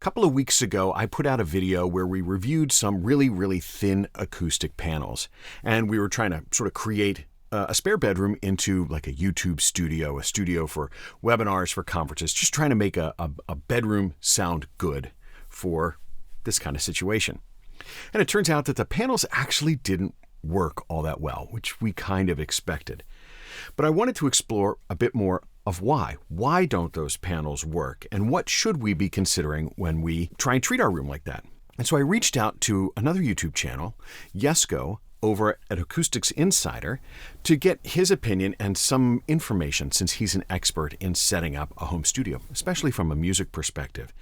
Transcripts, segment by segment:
couple of weeks ago, I put out a video where we reviewed some really, really thin acoustic panels. And we were trying to sort of create a spare bedroom into like a YouTube studio, a studio for webinars, for conferences, just trying to make a bedroom sound good for this kind of situation. And it turns out that the panels actually didn't work all that well, which we kind of expected. But I wanted to explore a bit more of why. Why don't those panels work? And what should we be considering when we try and treat our room like that? And so I reached out to another YouTube channel, Jesko, over at Acoustics Insider, to get his opinion and some information, since he's an expert in setting up a home studio, especially from a music perspective.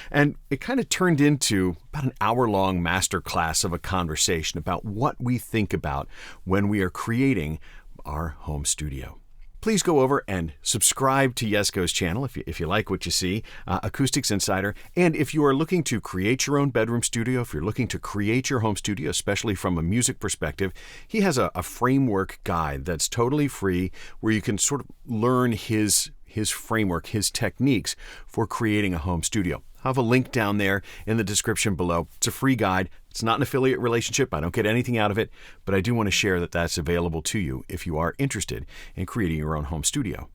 And it kind of turned into about an hour-long masterclass of a conversation about what we think about when we are creating our home studio. Please go over and subscribe to Jesko's channel if you like what you see, Acoustics Insider. And if you are looking to create your own bedroom studio, if you're looking to create your home studio, especially from a music perspective, he has a framework guide that's totally free where you can sort of learn his framework, his techniques for creating a home studio. I'll have a link down there in the description below. It's a free guide. It's not an affiliate relationship. I don't get anything out of it, but I do want to share that that's available to you if you are interested in creating your own home studio.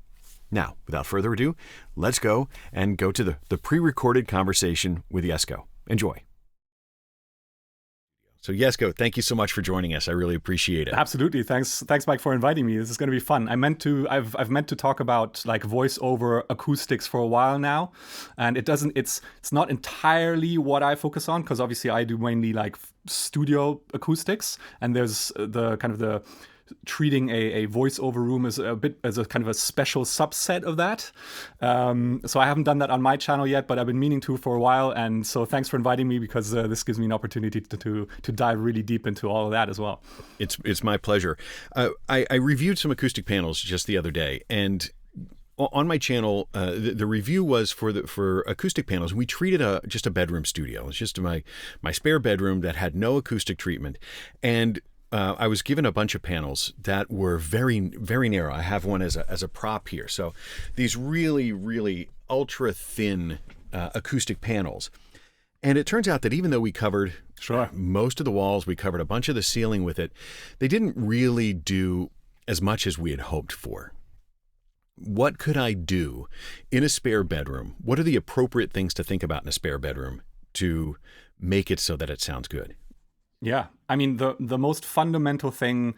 Now, without further ado, let's go to the pre-recorded conversation with Jesko. Enjoy. So Jesko, thank you so much for joining us. I really appreciate it. Absolutely. Thanks, Mike, for inviting me. This is going to be fun. I've meant to talk about like voice-over acoustics for a while now, and it's not entirely what I focus on, because obviously I do mainly like studio acoustics, and there's the kind of the treating a voice-over room as a kind of a special subset of that. So I haven't done that on my channel yet, but I've been meaning to for a while. And so thanks for inviting me, because this gives me an opportunity to dive really deep into all of that as well. It's my pleasure. I reviewed some acoustic panels just the other day, and on my channel, the review was for acoustic panels. We treated just a bedroom studio. It's just my spare bedroom that had no acoustic treatment, and I was given a bunch of panels that were very, very narrow. I have one as a prop here. So these really, really ultra thin acoustic panels. And it turns out that even though we covered most of the walls, we covered a bunch of the ceiling with it, they didn't really do as much as we had hoped for. What could I do in a spare bedroom? What are the appropriate things to think about in a spare bedroom to make it so that it sounds good? Yeah, I mean, the most fundamental thing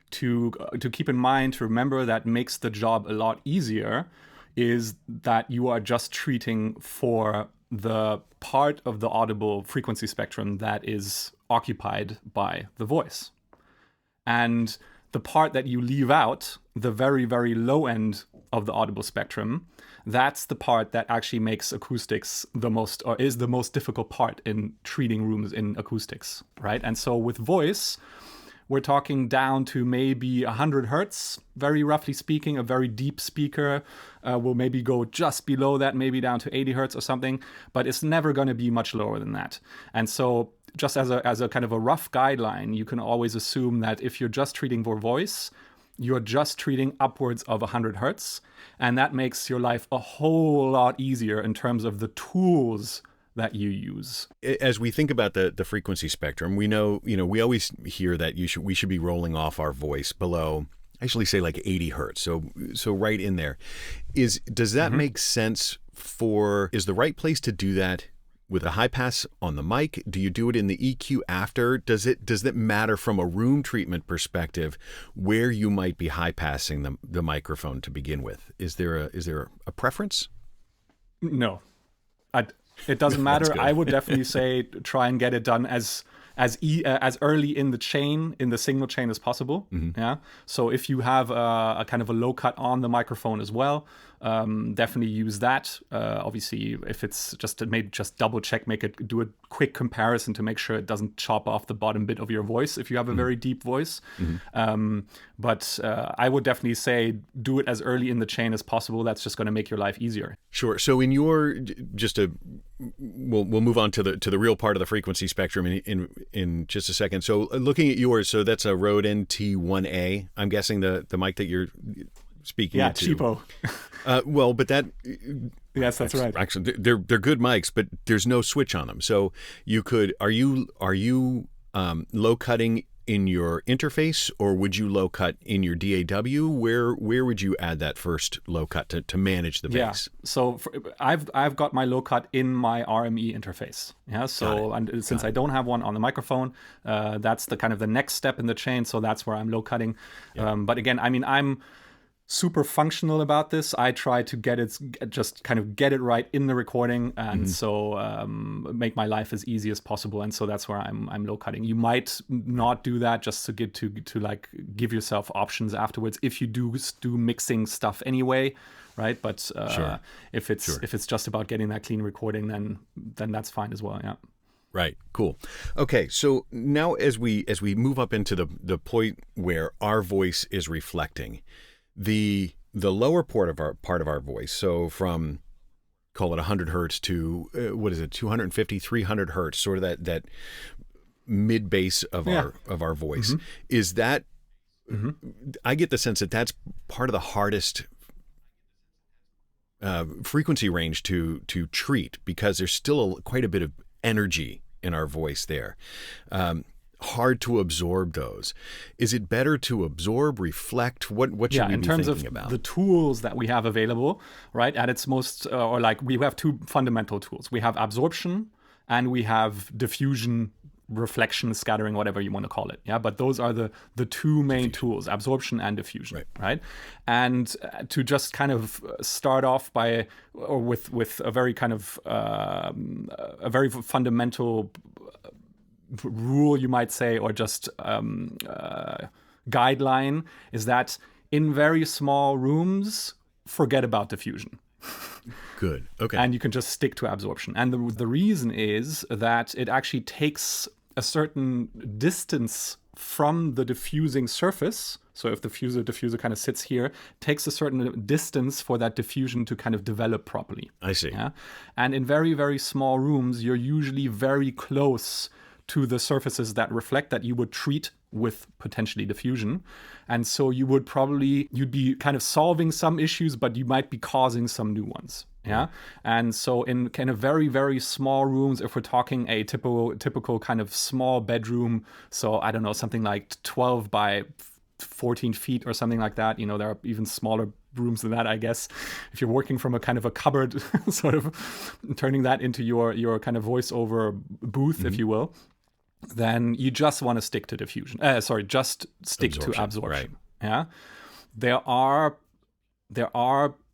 to keep in mind, to remember, that makes the job a lot easier, is that you are just treating for the part of the audible frequency spectrum that is occupied by the voice. And the part that you leave out, the very, very low end of the audible spectrum, that's the part that actually makes acoustics is the most difficult part in treating rooms in acoustics, right? And so with voice, we're talking down to maybe 100 hertz, very roughly speaking. A very deep speaker will maybe go just below that, maybe down to 80 hertz or something, but it's never going to be much lower than that. And so just as a kind of a rough guideline, you can always assume that if you're just treating for voice, you're just treating upwards of 100 hertz. And that makes your life a whole lot easier in terms of the tools that you use. As we think about the frequency spectrum, we know, we always hear that we should be rolling off our voice below, I usually say like 80 hertz. So right in there. Does that make sense is the right place to do that with a high pass on the mic? Do you do it in the EQ after? Does it matter from a room treatment perspective where you might be high passing the microphone to begin with? Is there a preference? No, it doesn't matter. I would definitely say try and get it done as early in the signal chain as possible. Mm-hmm. Yeah. So if you have a kind of a low cut on the microphone as well, definitely use that. Obviously, if it's just double check, do a quick comparison to make sure it doesn't chop off the bottom bit of your voice if you have a very deep voice. Mm-hmm. But I would definitely say do it as early in the chain as possible. That's just going to make your life easier. Sure. So we'll move on to the real part of the frequency spectrum in just a second. So looking at yours, so that's a Rode NT1A. I'm guessing the mic that you're speaking yeah, into. cheapo. Well, but that Yes, that's right. Actually, they're good mics, but there's no switch on them. So you could are you low cutting in your interface, or would you low cut in your DAW? Where would you add that first low cut to manage the bass? Yeah. So I've got my low cut in my RME interface. Yeah. So and since I don't have one on the microphone, that's the kind of the next step in the chain. So that's where I'm low cutting. Yeah. But again, I mean, I'm super functional about this. I try to get it right in the recording, and so make my life as easy as possible. And so that's where I'm low cutting. You might not do that just to get to like give yourself options afterwards if you do mixing stuff anyway, right? But if it's just about getting that clean recording, then that's fine as well. Yeah. Right. Cool. Okay. So now as we move up into the point where our voice is reflecting, the lower part of our voice, so from, call it 100 hertz to 250, 300 hertz, sort of that mid bass of our voice, is that I get the sense that that's part of the hardest frequency range to treat, because there's still quite a bit of energy in our voice there. Hard to absorb those. Is it better to absorb, reflect? What should we be thinking about? In terms of the tools that we have available, right? At its most, we have two fundamental tools. We have absorption and we have diffusion, reflection, scattering, whatever you want to call it. Yeah, but those are the two main tools, absorption and diffusion, right? And to just kind of start off with a very kind of a very fundamental rule, you might say, or just guideline, is that in very small rooms, forget about diffusion. Good. Okay. And you can just stick to absorption. And the reason is that it actually takes a certain distance from the diffusing surface. So if the diffuser kind of sits here, takes a certain distance for that diffusion to kind of develop properly. I see. Yeah? And in very, very small rooms, you're usually very close to the surfaces that reflect, that you would treat with potentially diffusion. And so you'd be kind of solving some issues, but you might be causing some new ones. Yeah. And so in kind of very, very small rooms, if we're talking a typical kind of small bedroom, so I don't know, something like 12 by 14 feet or something like that, there are even smaller rooms than that, I guess. If you're working from a kind of a cupboard, sort of turning that into your kind of voiceover booth, if you will, then you just want to stick to diffusion. Just stick to absorption. Right. Yeah. There are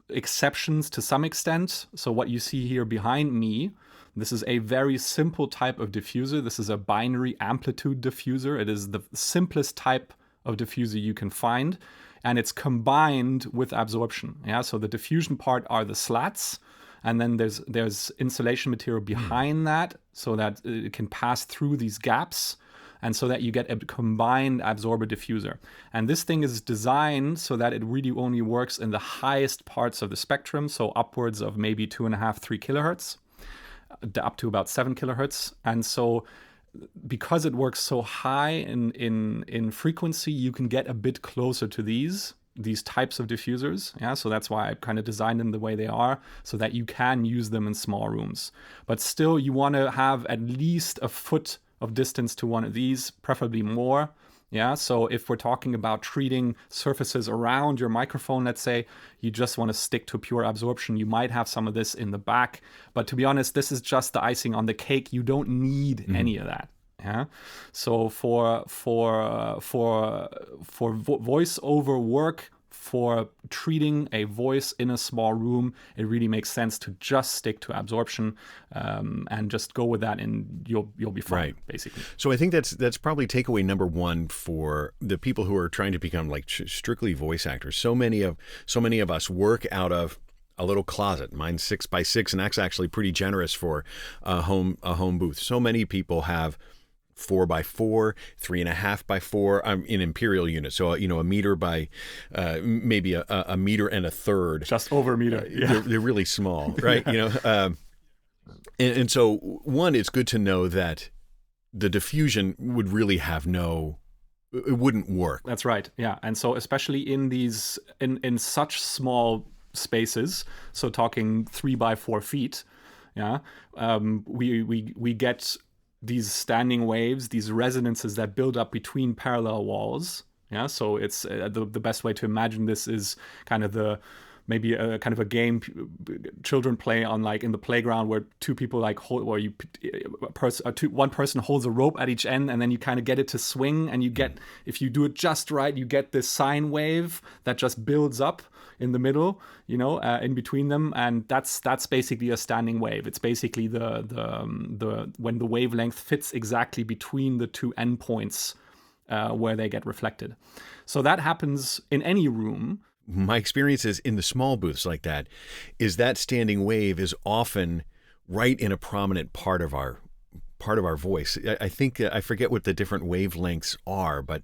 exceptions to some extent. So what you see here behind me, this is a very simple type of diffuser. This is a binary amplitude diffuser. It is the simplest type of diffuser you can find, and it's combined with absorption. Yeah. So the diffusion part are the slats, and then there's insulation material behind that, so that it can pass through these gaps, and so that you get a combined absorber diffuser. And this thing is designed so that it really only works in the highest parts of the spectrum, so upwards of maybe 2.5, 3 kilohertz, up to about 7 kilohertz. And so because it works so high in frequency, you can get a bit closer to these types of diffusers. Yeah, so that's why I kind of designed them the way they are, so that you can use them in small rooms. But still, you want to have at least a foot of distance to one of these, preferably more. Yeah, so if we're talking about treating surfaces around your microphone, let's say, you just want to stick to pure absorption. You might have some of this in the back, but to be honest, this is just the icing on the cake. You don't need any of that. Yeah, so for voiceover work, for treating a voice in a small room, it really makes sense to just stick to absorption and just go with that, and you'll be fine, basically. So I think that's probably takeaway number one for the people who are trying to become like strictly voice actors. So many of us work out of a little closet. Mine's 6x6, and that's actually pretty generous for a home booth. So many people have 4x4, 3.5x4 in imperial units. So, a meter by maybe a meter and a third. Just over a meter. Yeah. They're really small, right? And so one, it's good to know that the diffusion would really have it wouldn't work. That's right. Yeah. And so especially in these, in such small spaces, so talking 3 by 4 feet, yeah, we get these standing waves, these resonances that build up between parallel walls. Yeah, so it's the best way to imagine this is kind of maybe a kind of a game children play on, like in the playground, where two people like hold, or one person holds a rope at each end, and then you kind of get it to swing, and you get, if you do it just right, you get this sine wave that just builds up in the middle, in between them, and that's basically a standing wave. It's basically the when the wavelength fits exactly between the two endpoints where they get reflected. So that happens in any room. My experience is in the small booths like that, is that standing wave is often right in a prominent part of our voice. I think I forget what the different wavelengths are, but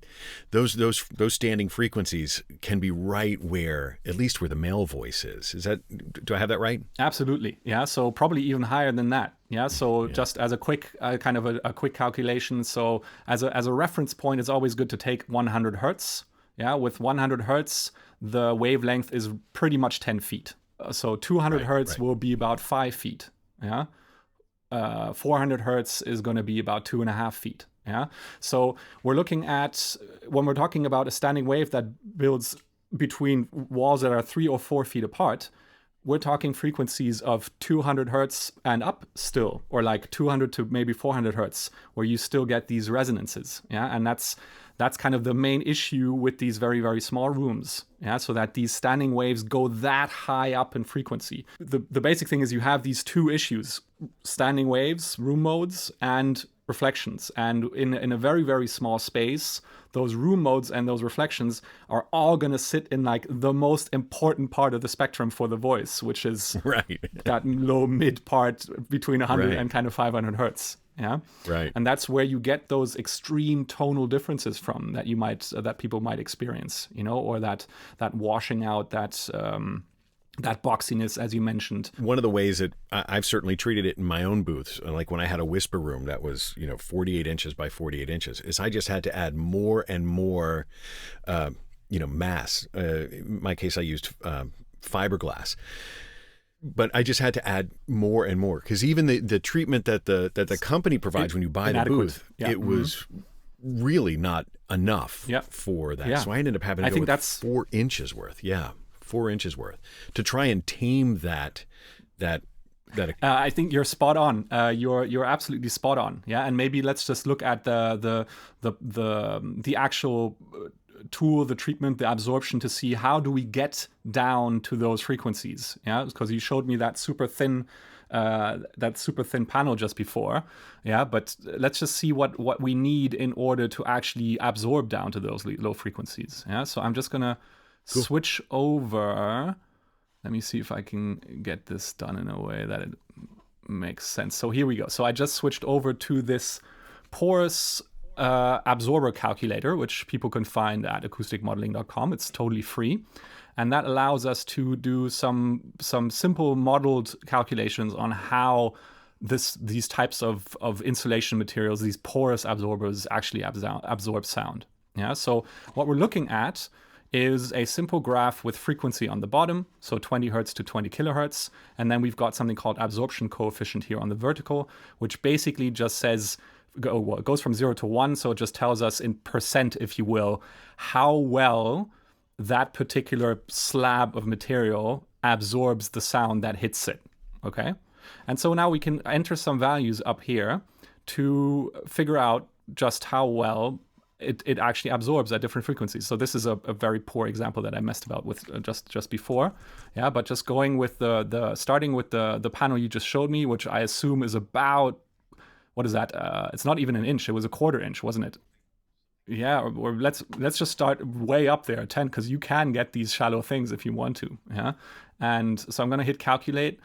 those standing frequencies can be right where, at least where the male voice is. Do I have that right? Absolutely. Yeah. So probably even higher than that. Yeah. So just as a quick kind of a quick calculation. So as a reference point, it's always good to take 100 hertz. Yeah. With 100 hertz, the wavelength is pretty much 10 feet. So 200 hertz will be about 5 feet. Yeah. 400 hertz is going to be about 2.5 feet. Yeah. So we're looking at, when we're talking about a standing wave that builds between walls that are 3 or 4 feet apart, we're talking frequencies of 200 hertz and up still, or like 200 to maybe 400 hertz, where you still get these resonances. Yeah. And that's kind of the main issue with these very, very small rooms. Yeah, so that these standing waves go that high up in frequency. The basic thing is you have these two issues: standing waves, room modes, and reflections. And in a very, very small space, those room modes and those reflections are all going to sit in like the most important part of the spectrum for the voice, which is that low mid part between 100 and kind of 500 hertz. Yeah. Right. And that's where you get those extreme tonal differences from that people might experience, or that washing out, that boxiness, as you mentioned. One of the ways that I've certainly treated it in my own booths, like when I had a whisper room that was, 48 inches by 48 inches, is I just had to add more and more, mass. In my case, I used fiberglass. But I just had to add more and more, because even the treatment that the company provides when you buy the booth, it was really not enough for that. Yeah. So I ended up having to go with 4 inches worth. Yeah, 4 inches worth to try and tame that. I think you're spot on. You're absolutely spot on. Yeah, and maybe let's just look at the actual tool, the treatment, the absorption, to see how do we get down to those frequencies. Yeah, because you showed me that super thin panel just before. Yeah, but let's just see what we need in order to actually absorb down to those low frequencies. Yeah, so I'm just gonna switch over. Let me see if I can get this done in a way that it makes sense. So here we go. So I just switched over to this porous absorber calculator, which people can find at acousticmodeling.com. It's totally free. And that allows us to do some simple modeled calculations on how these types of insulation materials, these porous absorbers, actually absorb sound. Yeah. So what we're looking at is a simple graph with frequency on the bottom, so 20 hertz to 20 kilohertz. And then we've got something called absorption coefficient here on the vertical, which basically just says, it goes from 0 to 1, so it just tells us in percent, if you will, how well that particular slab of material absorbs the sound that hits it, okay? And so now we can enter some values up here to figure out just how well it actually absorbs at different frequencies. So this is a very poor example that I messed about with just before. Yeah, but just going with starting with the panel you just showed me, which I assume is about, what is that? It's not even an inch. It was a 1/4 inch, wasn't it? Yeah, or let's just start way up there, 10, because you can get these shallow things if you want to. Yeah, and so I'm gonna hit calculate.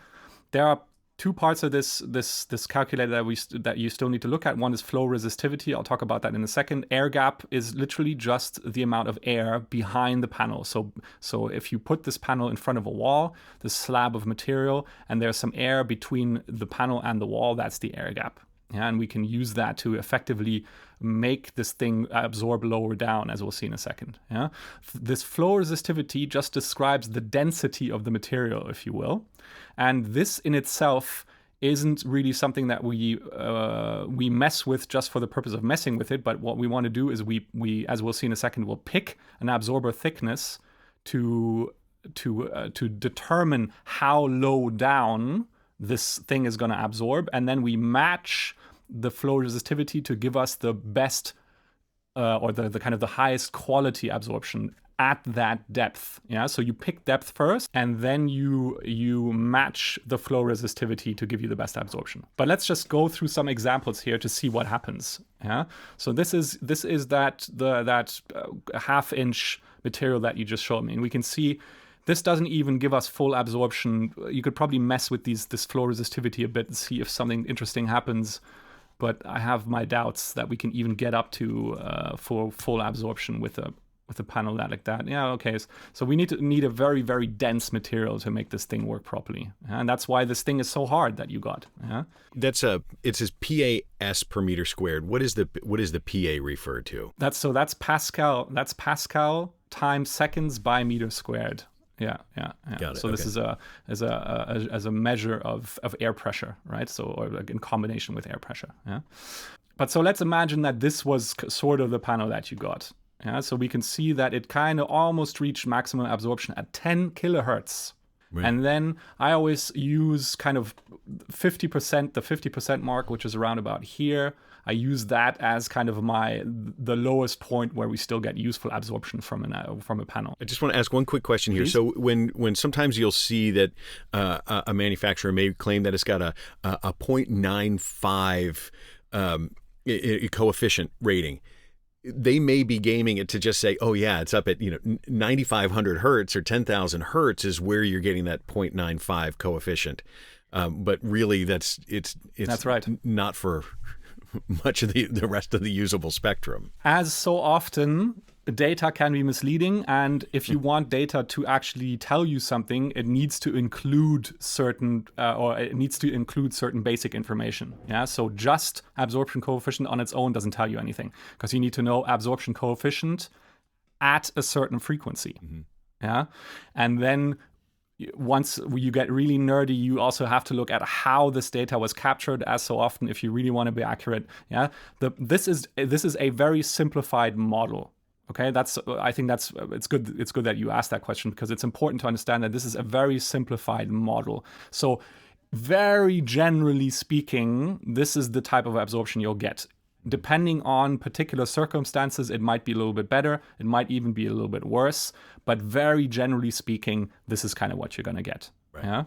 There are two parts of this calculator that you still need to look at. One is flow resistivity. I'll talk about that in a second. Air gap is literally just the amount of air behind the panel. So if you put this panel in front of a wall, this slab of material, and there's some air between the panel and the wall, that's the air gap. Yeah, and we can use that to effectively make this thing absorb lower down, as we'll see in a second. Yeah, this flow resistivity just describes the density of the material, if you will, and this in itself isn't really something that we mess with just for the purpose of messing with it. But what we want to do is we as we'll see in a second, we'll pick an absorber thickness to determine how low down this thing is going to absorb, and then we match the flow resistivity to give us the best or the kind of the highest quality absorption at that depth. Yeah, so you pick depth first, and then you match the flow resistivity to give you the best absorption. But let's just go through some examples here to see what happens. Yeah, so this is that half-inch material that you just showed me, and we can see this doesn't even give us full absorption. You could probably mess with this flow resistivity a bit and see if something interesting happens. But I have my doubts that we can even get up to for full absorption with a panel like that. Yeah, okay. So we need a very, very dense material to make this thing work properly, and that's why this thing is so hard that you got. Yeah, it says PAS per meter squared. What is the PA referred to? That's Pascal. That's Pascal times seconds by meter squared. Yeah. Got it. So this is a measure of air pressure, right? So, or like in combination with air pressure. Yeah. But so let's imagine that this was sort of the panel that you got. Yeah. So we can see that it kind of almost reached maximum absorption at 10 kilohertz. Right. And then I always use kind of 50%, the 50% mark, which is around about here. I use that as kind of the lowest point where we still get useful absorption from a panel. I just want to ask one quick question here. Please? So when sometimes you'll see that a manufacturer may claim that it's got a 0.95 coefficient rating, they may be gaming it to just say, oh yeah, it's up at 9,500 hertz or 10,000 hertz is where you're getting that 0.95 coefficient. But really, that's right. Not for much of the rest of the usable spectrum. As so often, data can be misleading, and if you want data to actually tell you something, it needs to include certain basic information. Yeah, so just absorption coefficient on its own doesn't tell you anything, because you need to know absorption coefficient at a certain frequency. Mm-hmm. Yeah, and then once you get really nerdy, you also have to look at how this data was captured, as so often, if you really want to be accurate. Yeah, this is a very simplified model. Okay, I think it's good that you asked that question, because it's important to understand that this is a very simplified model. So very generally speaking, this is the type of absorption you'll get. Depending on particular circumstances, it might be a little bit better, it might even be a little bit worse, but very generally speaking, this is kind of what you're going to get. Right. Yeah.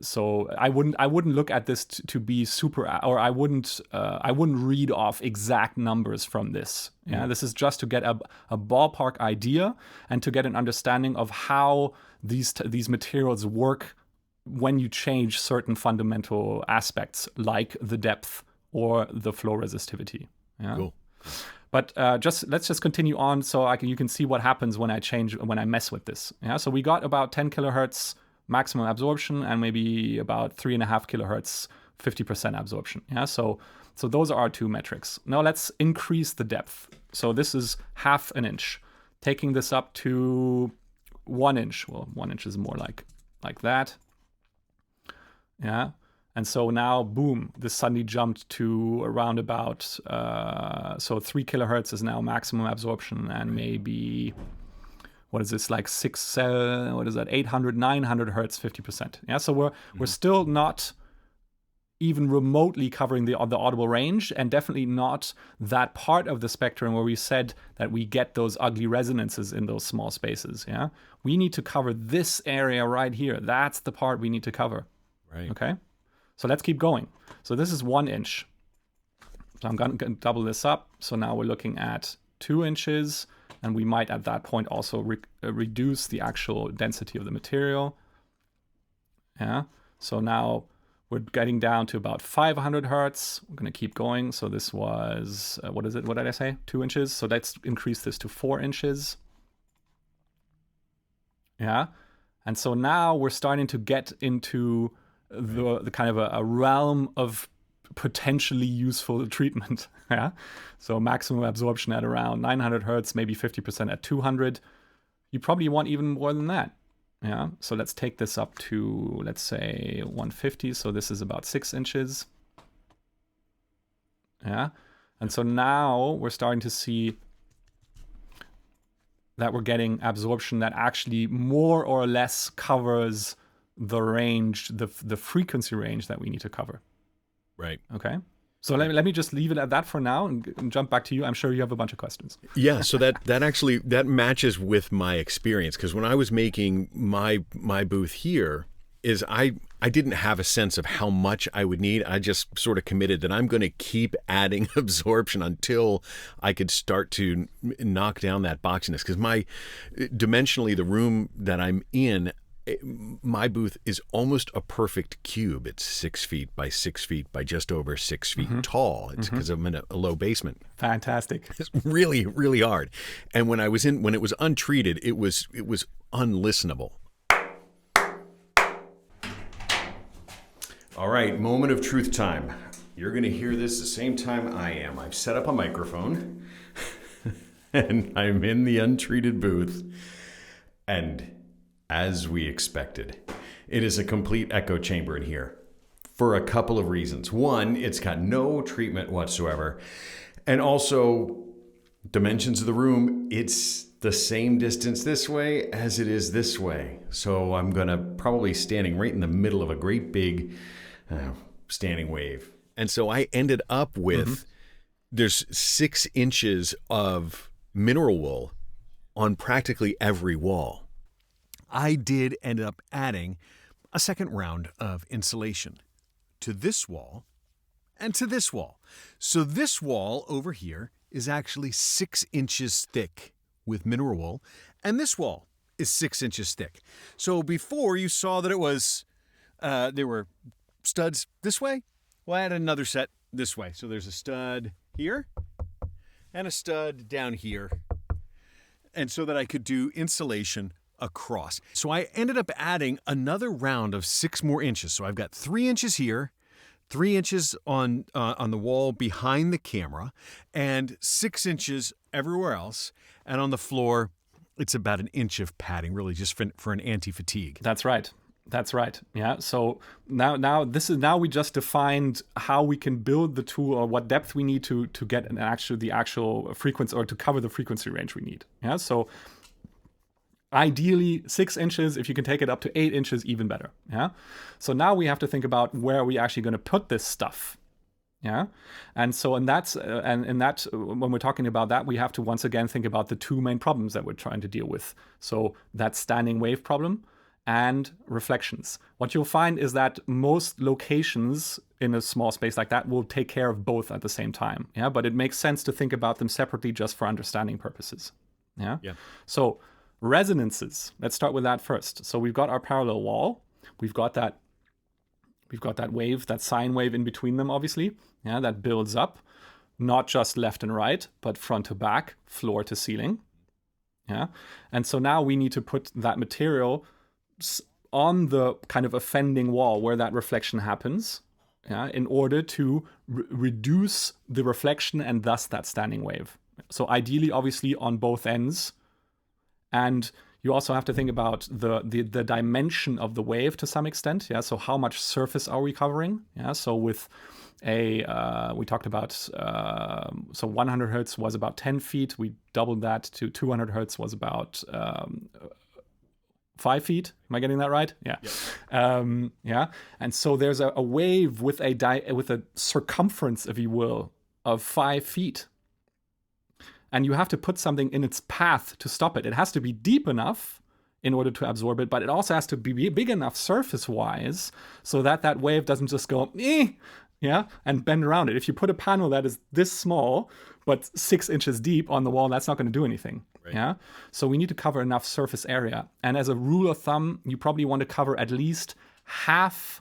So I wouldn't look at this to be super, or I wouldn't read off exact numbers from this. Yeah, this is just to get a ballpark idea and to get an understanding of how these materials work when you change certain fundamental aspects, like the depth or the flow resistivity. Yeah. Cool. But let's just continue on, so you can see what happens when I mess with this. Yeah. So we got about 10 kilohertz maximum absorption, and maybe about 3.5 kilohertz 50% absorption. Yeah. So those are our two metrics. Now let's increase the depth. So this is half an inch. Taking this up to 1 inch. Well, 1 inch is more like that. Yeah. And so now, boom, this suddenly jumped to around about, so 3 kilohertz is now maximum absorption, and maybe, what is this, like 800, 900 hertz, 50%. Yeah, so we're still not even remotely covering the audible range, and definitely not that part of the spectrum where we said that we get those ugly resonances in those small spaces. Yeah, we need to cover this area right here. That's the part we need to cover. Right. Okay. So let's keep going. So this is 1 inch. So I'm going to double this up. So now we're looking at 2 inches, and we might at that point also reduce the actual density of the material. Yeah. So now we're getting down to about 500 hertz. We're going to keep going. So this was, what is it? What did I say? 2 inches. So let's increase this to 4 inches. Yeah. And so now we're starting to get into the kind of a realm of potentially useful treatment. Yeah. So maximum absorption at around 900 hertz, maybe 50% at 200. You probably want even more than that. Yeah. So let's take this up to, let's say 150. So this is about 6 inches. Yeah. And so now we're starting to see that we're getting absorption that actually more or less covers the range, the frequency range that we need to cover. Right. Okay. So let me just leave it at that for now and jump back to you. I'm sure you have a bunch of questions. Yeah, so that actually matches with my experience, because when I was making my booth here, is I didn't have a sense of how much I would need. I just sort of committed that I'm going to keep adding absorption until I could start to knock down that boxiness, because dimensionally the room that I'm in, my booth is almost a perfect cube. It's 6 feet by 6 feet by just over 6 feet tall. It's because I'm in a low basement. Fantastic. It's really, really hard. And when it was untreated, it was unlistenable. All right, moment of truth time. You're going to hear this the same time I am. I've set up a microphone and I'm in the untreated booth, and as we expected, it is a complete echo chamber in here for a couple of reasons. One, it's got no treatment whatsoever. And also, dimensions of the room, it's the same distance this way as it is this way. So I'm going to probably standing right in the middle of a great big standing wave. And so I ended up with, there's 6 inches of mineral wool on practically every wall. I did end up adding a second round of insulation to this wall and to this wall. So this wall over here is actually 6 inches thick with mineral wool, and this wall is 6 inches thick. So before you saw that it was, there were studs this way. Well, I added another set this way. So there's a stud here and a stud down here. And so that I could do insulation across. So I ended up adding another round of 6 more inches. So I've got 3 inches here, 3 inches on the wall behind the camera, and 6 inches everywhere else. And on the floor, it's about 1 inch of padding, really just for an anti-fatigue. That's right. That's right. Yeah. So now we just defined how we can build the tool, or what depth we need to get the actual frequency, or to cover the frequency range we need. Yeah. So ideally 6 inches. If you can take it up to 8 inches, even better. Yeah. So now we have to think about where are we actually going to put this stuff. Yeah. And so, when we're talking about that, we have to once again think about the 2 main problems that we're trying to deal with. So that standing wave problem and reflections. What you'll find is that most locations in a small space like that will take care of both at the same time. Yeah. But it makes sense to think about them separately just for understanding purposes. Yeah. Yeah. So resonances. Let's start with that first. So we've got our parallel wall. We've got that wave, that sine wave in between them, obviously. Yeah, that builds up, not just left and right, but front to back, floor to ceiling. Yeah. And so now we need to put that material on the kind of offending wall where that reflection happens, yeah, in order to reduce the reflection and thus that standing wave. So ideally, obviously, on both ends. And you also have to think about the dimension of the wave to some extent. Yeah. So how much surface are we covering? Yeah. So with we talked about, so 100 hertz was about 10 feet. We doubled that to 200 hertz was about 5 feet. Am I getting that right? Yeah. Yep. Yeah. And so there's a wave with a circumference, if you will, of 5 feet. And you have to put something in its path to stop it. It has to be deep enough in order to absorb it, but it also has to be big enough surface-wise so that that wave doesn't just go, yeah, and bend around it. If you put a panel that is this small, but 6 inches deep on the wall, that's not going to do anything. Right. Yeah. So we need to cover enough surface area. And as a rule of thumb, you probably want to cover at least half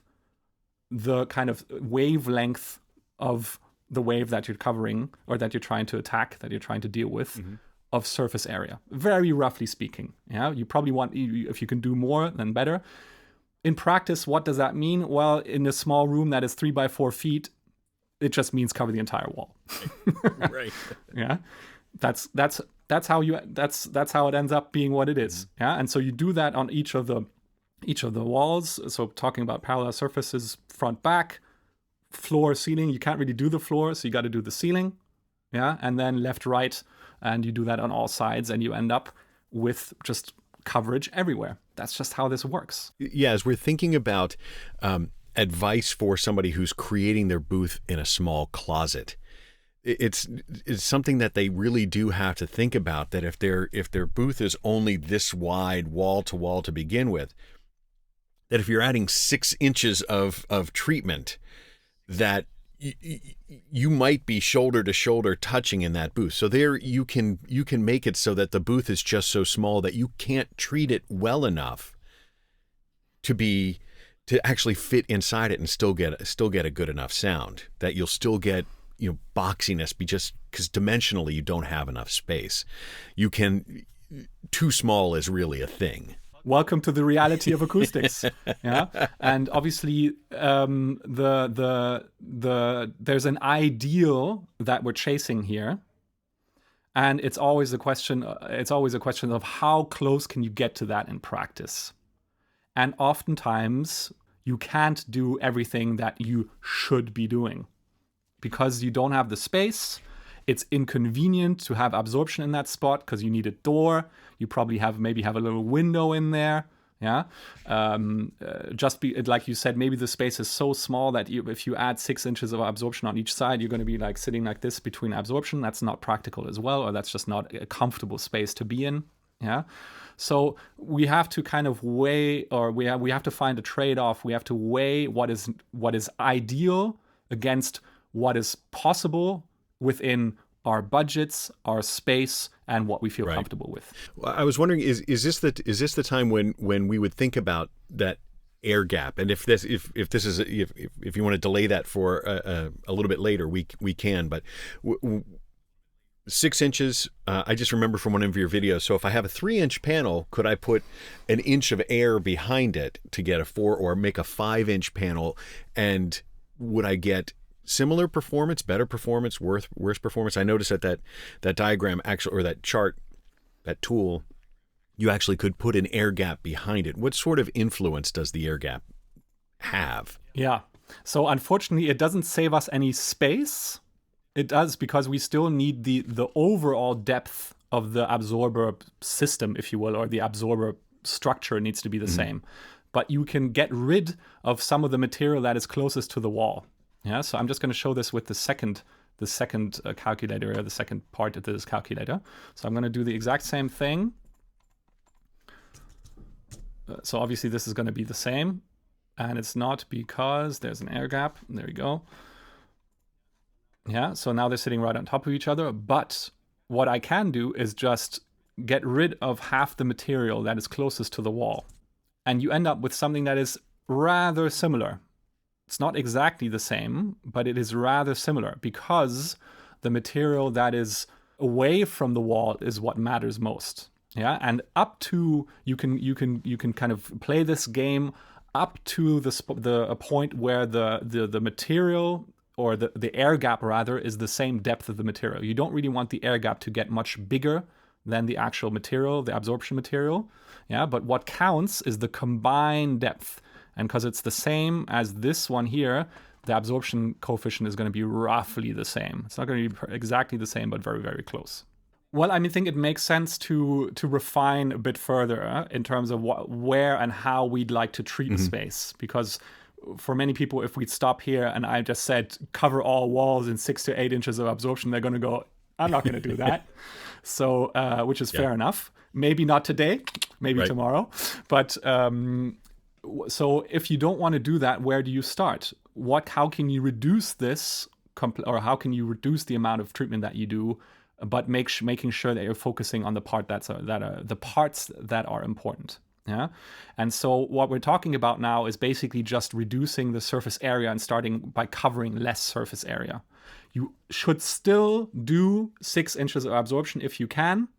the kind of wavelength of the wave that you're covering, or that you're trying to attack, that you're trying to deal with, of surface area. Very roughly speaking. Yeah. You probably want, if you can do more, then better. In practice, what does that mean? Well, in a small room that is 3 by 4 feet, it just means cover the entire wall. Right. Yeah, that's how it ends up being what it is. Yeah, and so you do that on each of the walls. So talking about parallel surfaces, front, back, floor, ceiling. You can't really do the floor, so you got to do the ceiling. Yeah, and then left, right, and you do that on all sides, and you end up with just coverage everywhere. That's just how this works. Yeah, as we're thinking about advice for somebody who's creating their booth in a small closet, it's something that they really do have to think about, that if their booth is only this wide wall to wall to begin with, that if you're adding 6 inches of treatment, that you might be shoulder to shoulder touching in that booth. So there you can make it so that the booth is just so small that you can't treat it well enough to actually fit inside it and still get a good enough sound, that you'll still get, boxiness, just because dimensionally you don't have enough space. Too small is really a thing. Welcome to the reality of acoustics. Yeah, and obviously, there's an ideal that we're chasing here, and it's always a question. It's always a question of how close can you get to that in practice, and oftentimes you can't do everything that you should be doing because you don't have the space. It's inconvenient to have absorption in that spot because you need a door. You probably maybe have a little window in there. Yeah. Like you said, maybe the space is so small that if you add 6 inches of absorption on each side, you're going to be like sitting like this between absorption. That's not practical as well, or that's just not a comfortable space to be in. Yeah. So we have to kind of weigh, or we have to find a trade-off. We have to weigh what is ideal against what is possible within our budgets, our space, and what we feel comfortable with. Well, I was wondering, is this the time when we would think about that air gap? And if you want to delay that for a little bit later, we can. But 6 inches, I just remember from one of your videos. So if I have a 3-inch panel, could I put an inch of air behind it to get a 4, or make a 5-inch panel, and would I get similar performance, better performance, worse performance? I noticed that diagram actually, or that chart, that tool, you actually could put an air gap behind it. What sort of influence does the air gap have? Yeah. So unfortunately, it doesn't save us any space. It does, because we still need the overall depth of the absorber system, if you will, or the absorber structure needs to be the same. But you can get rid of some of the material that is closest to the wall. Yeah, so I'm just going to show this with the second calculator, or the second part of this calculator. So I'm going to do the exact same thing. So obviously this is going to be the same, and it's not because there's an air gap. There we go. Yeah, so now they're sitting right on top of each other. But what I can do is just get rid of half the material that is closest to the wall, and you end up with something that is rather similar. It's not exactly the same, but it is rather similar, because the material that is away from the wall is what matters most. Yeah, and up to you can kind of play this game up to the point where the material, or the air gap rather, is the same depth of the material. You don't really want the air gap to get much bigger than the actual material, the absorption material. Yeah, but what counts is the combined depth. And because it's the same as this one here, the absorption coefficient is going to be roughly the same. It's not going to be exactly the same, but very, very close. Well, I think it makes sense to refine a bit further in terms of where and how we'd like to treat space. Because for many people, if we'd stop here and I just said cover all walls in 6 to 8 inches of absorption, they're going to go, I'm not going to do that. So, which is fair enough. Maybe not today, maybe tomorrow. But so if you don't want to do that, where do you start? How can you reduce this, or how can you reduce the amount of treatment that you do, but making sure that you're focusing on the parts that are important? Yeah. And so what we're talking about now is basically just reducing the surface area and starting by covering less surface area. You should still do 6 inches of absorption if you can,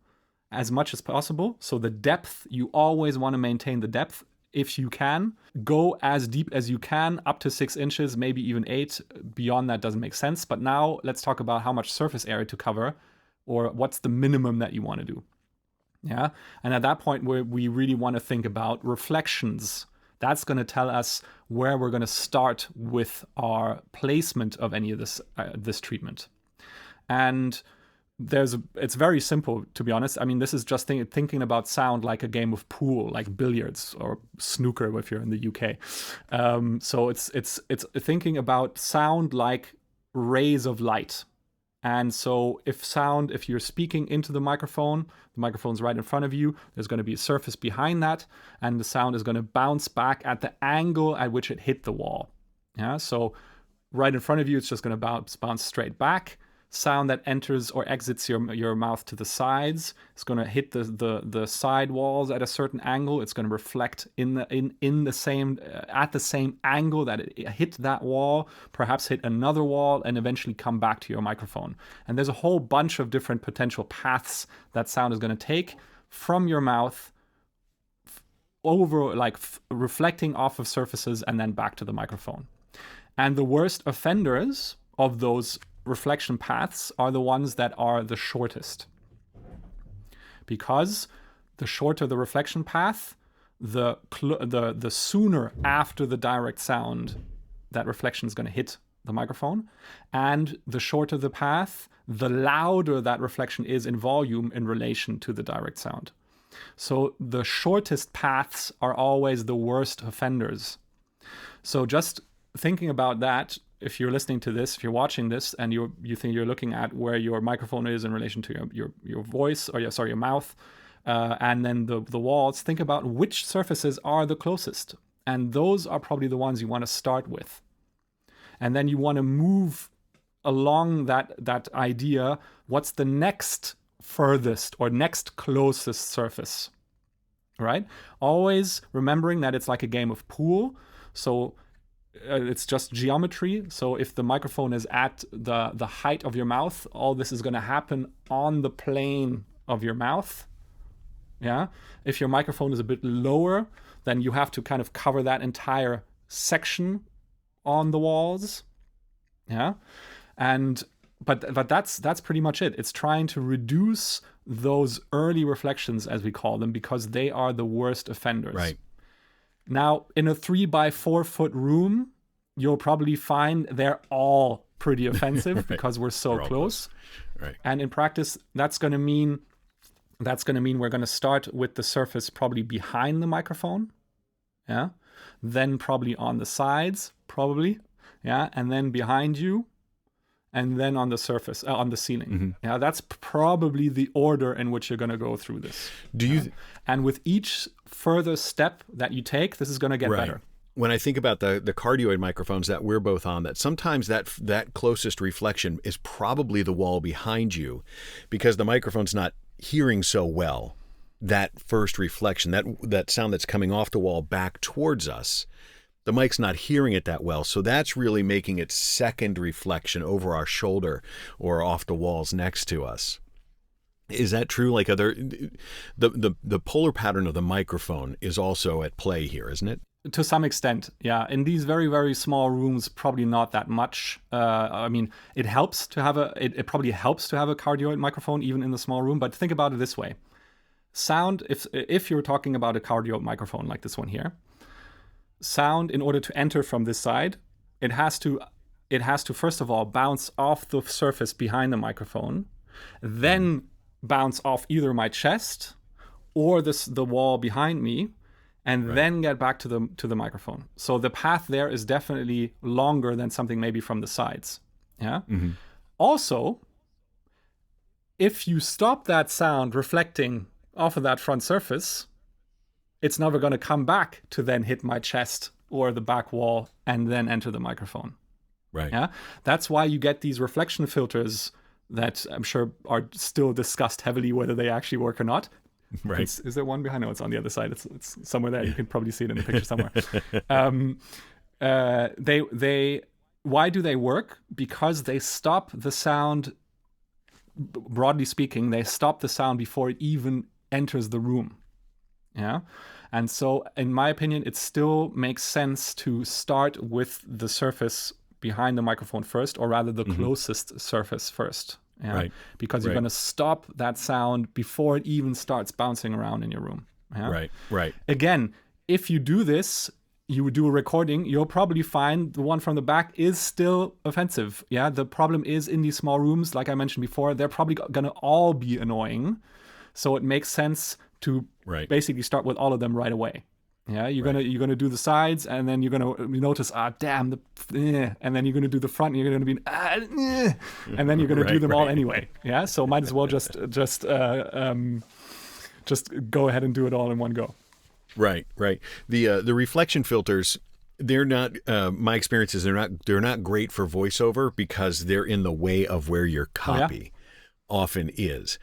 as much as possible. So the depth, you always want to maintain the depth. if you can. Go as deep as you can, up to 6 inches, maybe even 8. Beyond that doesn't make sense. But now let's talk about how much surface area to cover, or what's the minimum that you want to do. Yeah. And at that point, we really want to think about reflections. That's going to tell us where we're going to start with our placement of any of this treatment. And it's very simple, to be honest. I mean, this is just thinking about sound like a game of pool, like billiards or snooker if you're in the UK. So it's thinking about sound like rays of light. And so if you're speaking into the microphone's right in front of you, there's going to be a surface behind that, and the sound is going to bounce back at the angle at which it hit the wall. Yeah, so right in front of you, it's just going to bounce straight back. Sound that enters or exits your mouth to the sides, it's going to hit the side walls at a certain angle. It's going to reflect at the same angle that it hit that wall, perhaps hit another wall, and eventually come back to your microphone. And there's a whole bunch of different potential paths that sound is going to take from your mouth over, like reflecting off of surfaces and then back to the microphone. And the worst offenders of those reflection paths are the ones that are the shortest, because the shorter the reflection path, the sooner after the direct sound that reflection is going to hit the microphone, and the shorter the path, the louder that reflection is in volume in relation to the direct sound. So the shortest paths are always the worst offenders. So just thinking about that, if you're listening to this, if you're watching this, and you think you're looking at where your microphone is in relation to your voice, or your mouth, and then the walls, think about which surfaces are the closest. And those are probably the ones you want to start with. And then you want to move along that idea. What's the next furthest or next closest surface, right? Always remembering that it's like a game of pool. So it's just geometry. So if the microphone is at the height of your mouth, all this is going to happen on the plane of your mouth. Yeah. If your microphone is a bit lower, then you have to kind of cover that entire section on the walls. Yeah. But that's pretty much it. It's trying to reduce those early reflections, as we call them, because they are the worst offenders. Right. Now, in a 3x4 foot room, you'll probably find they're all pretty offensive right. because we're so close. Right. And in practice, that's going to mean we're going to start with the surface probably behind the microphone. Yeah. Then probably on the sides, probably. Yeah. And then behind you. And then on the surface, on the ceiling. Mm-hmm. Yeah, that's probably the order in which you're going to go through this. And with each further step that you take, this is going to get better. When I think about the cardioid microphones that we're both on, that sometimes that closest reflection is probably the wall behind you, because the microphone's not hearing so well that first reflection, that sound that's coming off the wall back towards us. The mic's not hearing it that well, so that's really making its second reflection over our shoulder or off the walls next to us. Is that true? Like the polar pattern of the microphone is also at play here, isn't it? To some extent, yeah. In these very, very small rooms, probably not that much. I mean, it helps to have it probably helps to have a cardioid microphone even in the small room. But think about it this way: sound. If you're talking about a cardioid microphone like this one here. Sound, in order to enter from this side, it has to first of all bounce off the surface behind the microphone, then bounce off either my chest or the wall behind me, and then get back to the microphone. So the path there is definitely longer than something maybe from the sides. Yeah. Mm-hmm. Also, if you stop that sound reflecting off of that front surface, it's never going to come back to then hit my chest or the back wall and then enter the microphone. Right. Yeah. That's why you get these reflection filters that I'm sure are still discussed heavily whether they actually work or not. Right. Is there one behind? No, it's on the other side. It's somewhere there. You can probably see it in the picture somewhere. Why do they work? Because they stop the sound. Broadly speaking, they stop the sound before it even enters the room. Yeah. And so, in my opinion, it still makes sense to start with the surface behind the microphone first, or rather the closest surface first. Yeah. Right. Because you're going to stop that sound before it even starts bouncing around in your room. Yeah. Right. Again, if you do this, you would do a recording, you'll probably find the one from the back is still offensive. Yeah. The problem is in these small rooms, like I mentioned before, they're probably going to all be annoying. So it makes sense to basically start with all of them right away. Yeah, you're gonna do the sides, and then you're gonna notice, damn, and then you're gonna do the front, and you're gonna be, and then you're gonna do them all anyway. Yeah, so might as well just go ahead and do it all in one go. Right. The reflection filters, they're not. My experience is they're not great for voiceover because they're in the way of where your copy often is.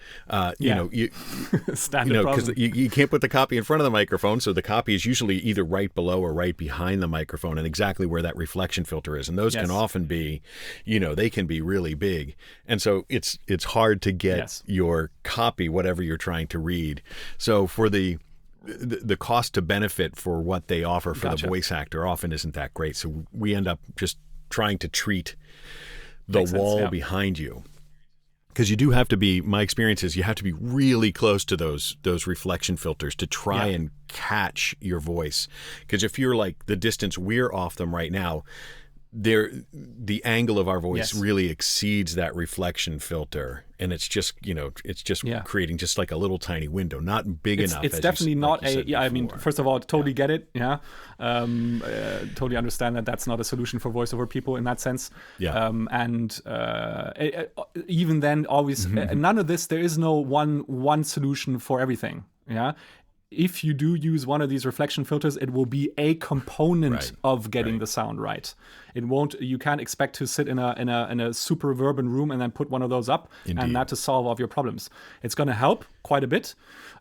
You know, because you can't put the copy in front of the microphone, so the copy is usually either right below or right behind the microphone, and exactly where that reflection filter is. And those can often be, they can be really big, and so it's hard to get your copy, whatever you're trying to read. So for the cost to benefit for what they offer for the voice actor often isn't that great. So we end up just trying to treat the wall behind you. Because you do have to be, my experience is you have to be really close to those reflection filters to try and catch your voice. Because if you're like the distance we're off them right now, the angle of our voice really exceeds that reflection filter, and it's just creating just like a little tiny window, not big enough. It's definitely not I mean, first of all, totally get it. Yeah, totally understand that that's not a solution for voiceover people in that sense. Yeah, and even then, always none of this. There is no one solution for everything. Yeah. If you do use one of these reflection filters, it will be a component of getting the sound right. It won't. You can't expect to sit in a super reverberant room and then put one of those up and that to solve all of your problems. It's going to help quite a bit,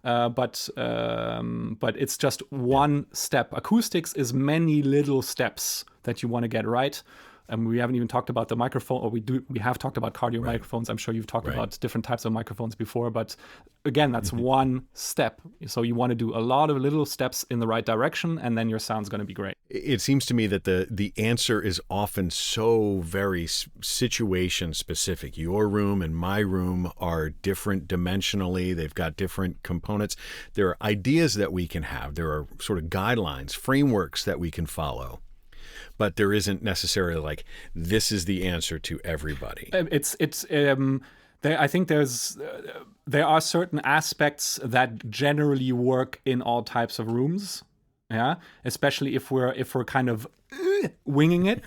but it's just one step. Acoustics is many little steps that you want to get right. We haven't even talked about the microphone, or we have talked about cardio microphones. I'm sure you've talked about different types of microphones before, but again, that's one step. So you want to do a lot of little steps in the right direction, and then your sound's going to be great. It seems to me that the answer is often so very situation specific. Your room and my room are different dimensionally. They've got different components. There are ideas that we can have. There are sort of guidelines, frameworks that we can follow. But there isn't necessarily like, this is the answer to everybody. I think there are certain aspects that generally work in all types of rooms. Yeah, especially if we're kind of winging it.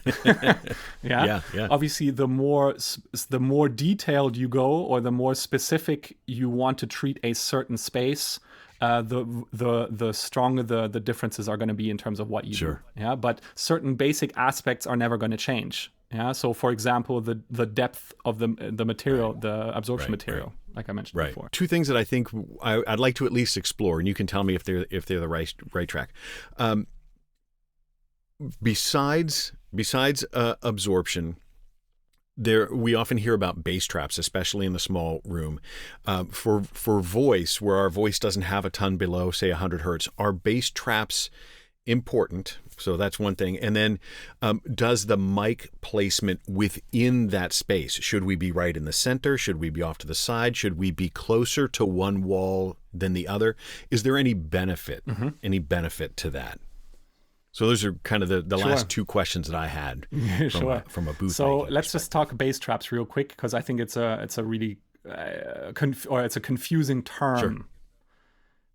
Yeah. Obviously, the more detailed you go, or the more specific you want to treat a certain space, the stronger the differences are going to be in terms of what you do. Yeah, but certain basic aspects are never going to change. Yeah, so for example, the depth of the material, the absorption material, like I mentioned before. Two things that I think I'd like to at least explore, and you can tell me if they're the right track. Besides absorption, we often hear about bass traps, especially in the small room. For voice, where our voice doesn't have a ton below, say 100 hertz, are bass traps important? So that's one thing. And then does the mic placement within that space, should we be right in the center? Should we be off to the side? Should we be closer to one wall than the other? Is there any benefit to that? So those are kind of the last two questions that I had from a booth. So let's just talk bass traps real quick, because I think it's a really it's a confusing term. Sure.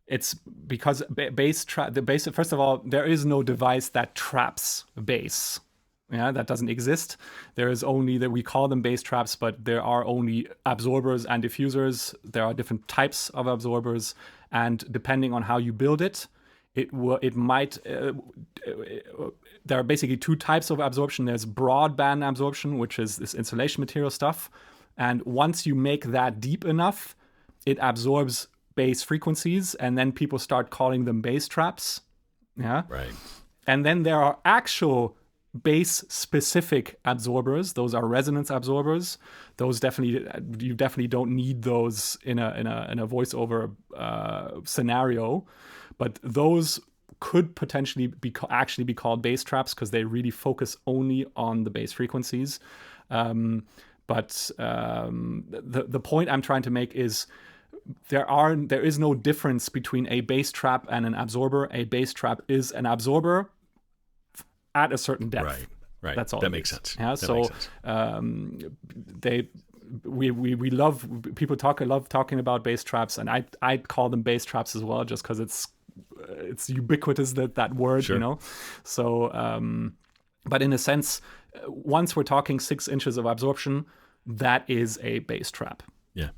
It's because the bass. First of all, there is no device that traps bass. Yeah, that doesn't exist. There is only that we call them bass traps, but there are only absorbers and diffusers. There are different types of absorbers, and depending on how you build it, it might. There are basically two types of absorption. There's broadband absorption, which is this insulation material stuff, and once you make that deep enough, it absorbs bass frequencies, and then people start calling them bass traps. Yeah. Right. And then there are actual bass specific absorbers. Those are resonance absorbers. Those you definitely don't need those in a voiceover scenario. But those could potentially actually be called bass traps because they really focus only on the bass frequencies. But the point I'm trying to make is there is no difference between a bass trap and an absorber. A bass trap is an absorber at a certain depth. Right. That's all. That makes sense. Yeah. That makes sense. We love people love talking about bass traps, and I call them bass traps as well, just because it's ubiquitous, that word, Sure. you know. So, but in a sense, once we're talking 6 inches of absorption, that is a bass trap. Yeah.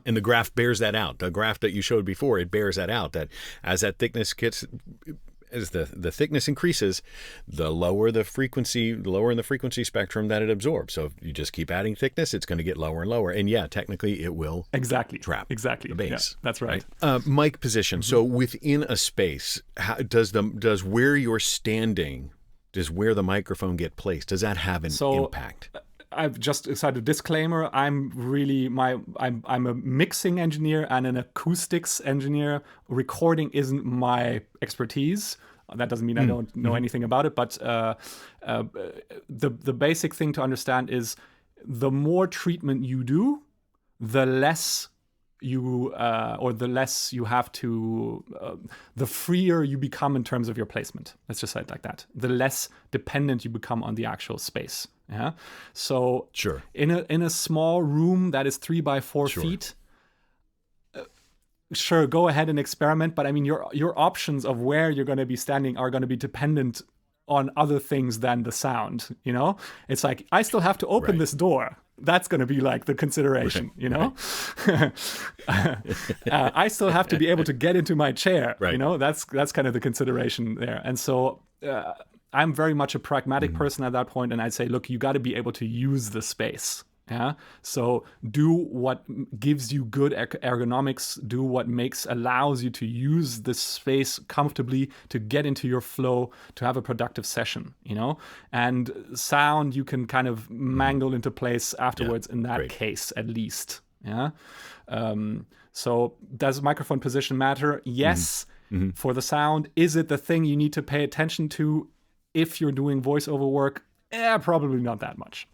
And the graph bears that out. The graph that you showed before, it bears that out, that as that thickness gets, as the thickness increases, the lower in the frequency spectrum that it absorbs. So if you just keep adding thickness, it's going to get lower and lower. And yeah, technically it will trap the bass. Yeah, that's right. Mic position. So within a space, does where you're standing, does where the microphone get placed, does that have an impact? I've just decided a disclaimer. I'm a mixing engineer and an acoustics engineer. Recording isn't my expertise. That doesn't mean I don't know anything about it. But the basic thing to understand is the more treatment you do, the less you have to, the freer you become in terms of your placement. Let's just say it like that. The less dependent you become on the actual space. Yeah. So sure. In a small room that is 3 by 4 feet, sure, go ahead and experiment. But I mean, your options of where you're going to be standing are going to be dependent on other things than the sound. You know, it's like I still have to open this door. That's going to be like the consideration, you know. I still have to be able to get into my chair. You know, that's kind of the consideration there. And so I'm very much a pragmatic person at that point, and I'd say, look, you got to be able to use the space. Yeah. So do what gives you good ergonomics. Do what allows you to use this space comfortably, to get into your flow, to have a productive session. You know, and sound you can kind of mangle into place afterwards. In that case, at least. Yeah. So does microphone position matter? Yes. For the sound, is it the thing you need to pay attention to if you're doing voiceover work? Probably not that much.